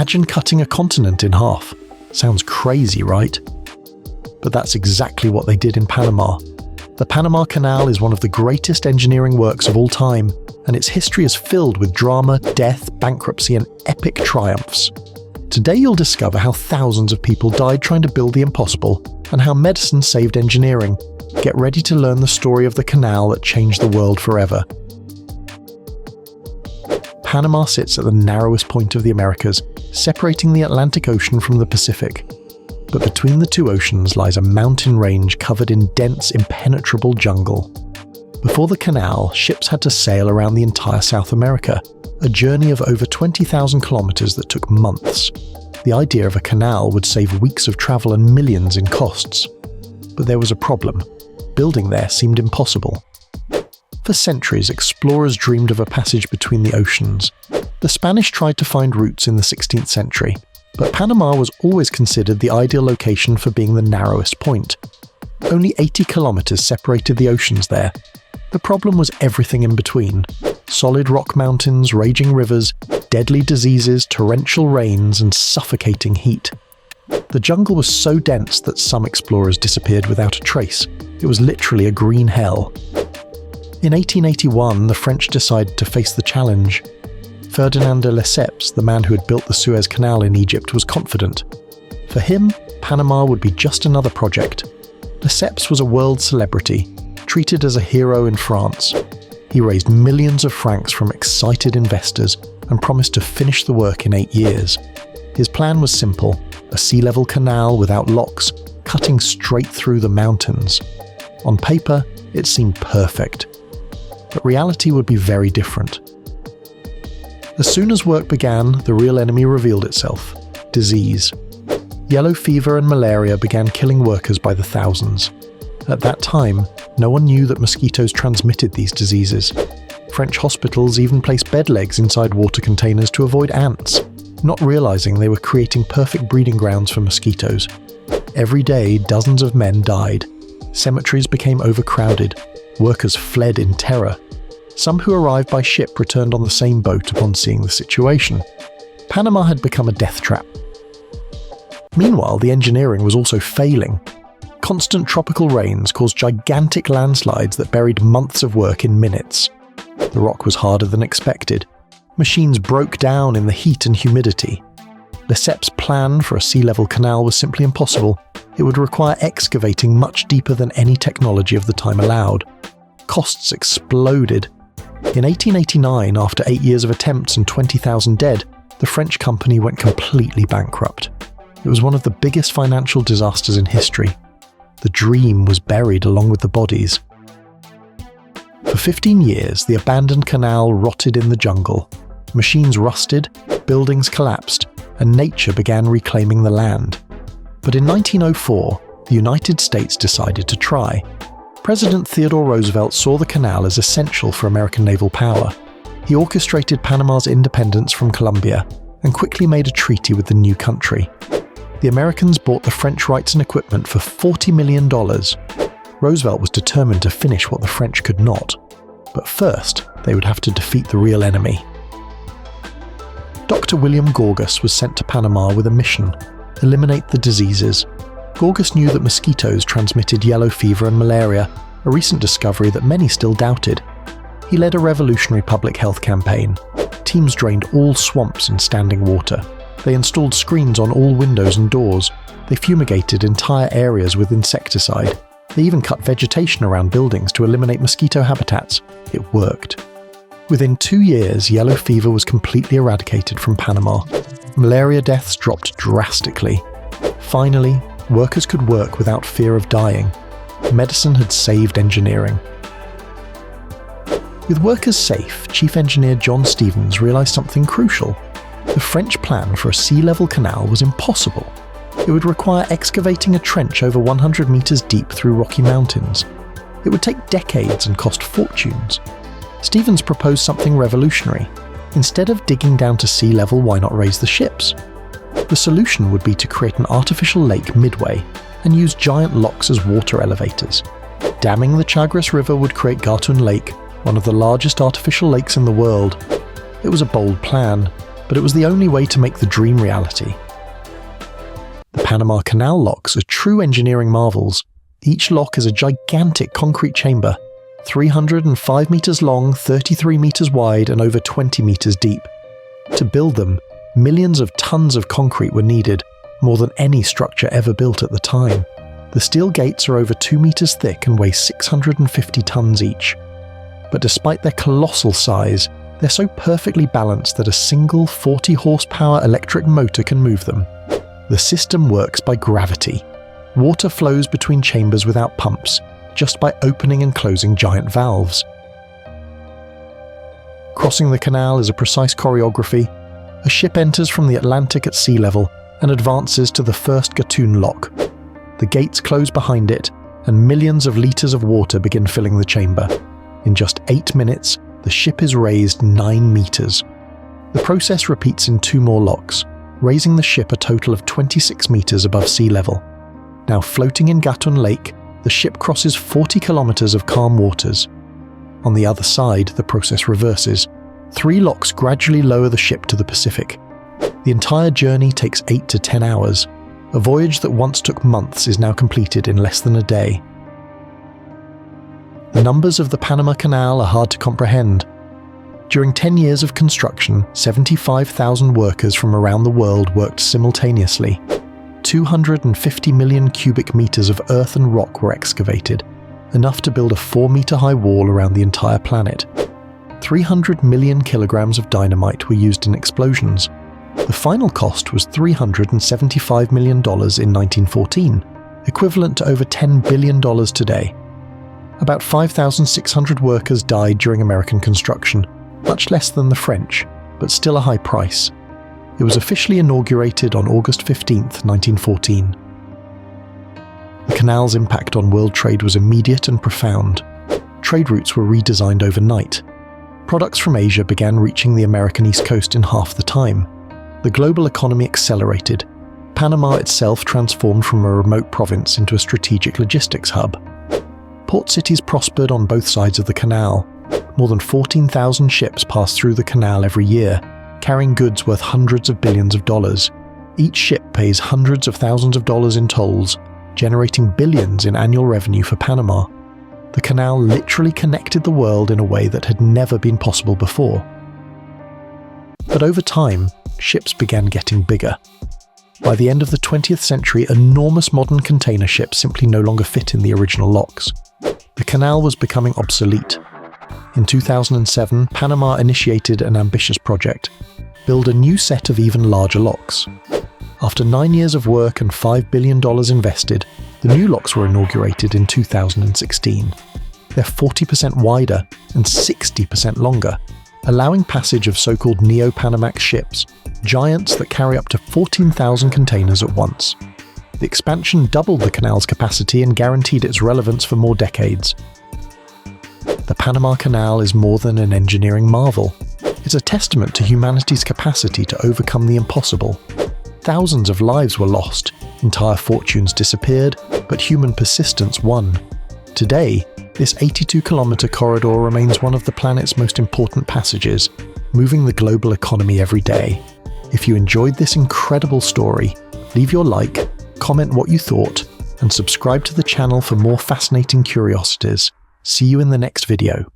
Imagine cutting a continent in half. Sounds crazy, right? But that's exactly what they did in Panama. The Panama Canal is one of the greatest engineering works of all time, and its history is filled with drama, death, bankruptcy, and epic triumphs. Today you'll discover how thousands of people died trying to build the impossible, and how medicine saved engineering. Get ready to learn the story of the canal that changed the world forever. Panama sits at the narrowest point of the Americas, separating the Atlantic Ocean from the Pacific. But between the two oceans lies a mountain range covered in dense, impenetrable jungle. Before the canal, ships had to sail around the entire South America, a journey of over 20,000 kilometers that took months. The idea of a canal would save weeks of travel and millions in costs. But there was a problem. Building there seemed impossible. For centuries, explorers dreamed of a passage between the oceans. The Spanish tried to find routes in the 16th century, but Panama was always considered the ideal location for being the narrowest point. Only 80 kilometers separated the oceans there. The problem was everything in between. Solid rock mountains, raging rivers, deadly diseases, torrential rains, and suffocating heat. The jungle was so dense that some explorers disappeared without a trace. It was literally a green hell. In 1881, the French decided to face the challenge. Ferdinand de Lesseps, the man who had built the Suez Canal in Egypt, was confident. For him, Panama would be just another project. Lesseps was a world celebrity, treated as a hero in France. He raised millions of francs from excited investors and promised to finish the work in 8 years. His plan was simple: a sea-level canal without locks, cutting straight through the mountains. On paper, it seemed perfect. But reality would be very different. As soon as work began, the real enemy revealed itself: disease. Yellow fever and malaria began killing workers by the thousands. At that time, no one knew that mosquitoes transmitted these diseases. French hospitals even placed bed legs inside water containers to avoid ants, not realizing they were creating perfect breeding grounds for mosquitoes. Every day, dozens of men died. Cemeteries became overcrowded. Workers fled in terror. Some who arrived by ship returned on the same boat upon seeing the situation. Panama had become a death trap. Meanwhile, the engineering was also failing. Constant tropical rains caused gigantic landslides that buried months of work in minutes. The rock was harder than expected. Machines broke down in the heat and humidity. Lesseps' plan for a sea-level canal was simply impossible. It would require excavating much deeper than any technology of the time allowed. Costs exploded. In 1889, after 8 years of attempts and 20,000 dead, the French company went completely bankrupt. It was one of the biggest financial disasters in history. The dream was buried along with the bodies. For 15 years, the abandoned canal rotted in the jungle. Machines rusted, buildings collapsed, and nature began reclaiming the land. But in 1904, the United States decided to try. President Theodore Roosevelt saw the canal as essential for American naval power. He orchestrated Panama's independence from Colombia and quickly made a treaty with the new country. The Americans bought the French rights and equipment for $40 million. Roosevelt was determined to finish what the French could not. But first, they would have to defeat the real enemy. Dr. William Gorgas was sent to Panama with a mission: eliminate the diseases. Gorgas knew that mosquitoes transmitted yellow fever and malaria, a recent discovery that many still doubted. He led a revolutionary public health campaign. Teams drained all swamps and standing water. They installed screens on all windows and doors. They fumigated entire areas with insecticide. They even cut vegetation around buildings to eliminate mosquito habitats. It worked. Within 2 years, yellow fever was completely eradicated from Panama. Malaria deaths dropped drastically. Finally, workers could work without fear of dying. Medicine had saved engineering. With workers safe, Chief Engineer John Stevens realized something crucial. The French plan for a sea-level canal was impossible. It would require excavating a trench over 100 meters deep through rocky mountains. It would take decades and cost fortunes. Stevens proposed something revolutionary. Instead of digging down to sea level, why not raise the ships? The solution would be to create an artificial lake midway and use giant locks as water elevators. Damming the Chagres River would create Gatun Lake, one of the largest artificial lakes in the world. It was a bold plan, but it was the only way to make the dream reality. The Panama Canal locks are true engineering marvels. Each lock is a gigantic concrete chamber, 305 meters long, 33 meters wide, and over 20 meters deep. To build them, millions of tons of concrete were needed, more than any structure ever built at the time. The steel gates are over 2 meters thick and weigh 650 tons each. But despite their colossal size, they're so perfectly balanced that a single 40 horsepower electric motor can move them. The system works by gravity. Water flows between chambers without pumps, just by opening and closing giant valves. Crossing the canal is a precise choreography. A ship enters from the Atlantic at sea level and advances to the first FacToon lock. The gates close behind it, and millions of liters of water begin filling the chamber. In just 8 minutes, the ship is raised 9 meters. The process repeats in 2 more locks, raising the ship a total of 26 meters above sea level. Now floating in FacToon Lake, the ship crosses 40 kilometers of calm waters. On the other side, the process reverses. 3 locks gradually lower the ship to the Pacific. The entire journey takes 8 to 10 hours. A voyage that once took months is now completed in less than a day. The numbers of the Panama Canal are hard to comprehend. During 10 years of construction, 75,000 workers from around the world worked simultaneously. 250 million cubic meters of earth and rock were excavated, enough to build a 4-meter-high wall around the entire planet. 300 million kilograms of dynamite were used in explosions. The final cost was $375 million in 1914, equivalent to over $10 billion today. About 5,600 workers died during American construction, much less than the French, but still a high price. It was officially inaugurated on August 15, 1914. The canal's impact on world trade was immediate and profound. Trade routes were redesigned overnight. Products from Asia began reaching the American East Coast in half the time. The global economy accelerated. Panama itself transformed from a remote province into a strategic logistics hub. Port cities prospered on both sides of the canal. More than 14,000 ships pass through the canal every year, carrying goods worth hundreds of billions of dollars. Each ship pays hundreds of thousands of dollars in tolls, generating billions in annual revenue for Panama. The canal literally connected the world in a way that had never been possible before. But over time, ships began getting bigger. By the end of the 20th century, enormous modern container ships simply no longer fit in the original locks. The canal was becoming obsolete. In 2007, Panama initiated an ambitious project: build a new set of even larger locks. After 9 years of work and $5 billion invested, the new locks were inaugurated in 2016. They're 40% wider and 60% longer, allowing passage of so-called Neo-Panamax ships, giants that carry up to 14,000 containers at once. The expansion doubled the canal's capacity and guaranteed its relevance for more decades. The Panama Canal is more than an engineering marvel. It's a testament to humanity's capacity to overcome the impossible. Thousands of lives were lost, entire fortunes disappeared, but human persistence won. Today, this 82-kilometer corridor remains one of the planet's most important passages, moving the global economy every day. If you enjoyed this incredible story, leave your like, comment what you thought, and subscribe to the channel for more fascinating curiosities. See you in the next video.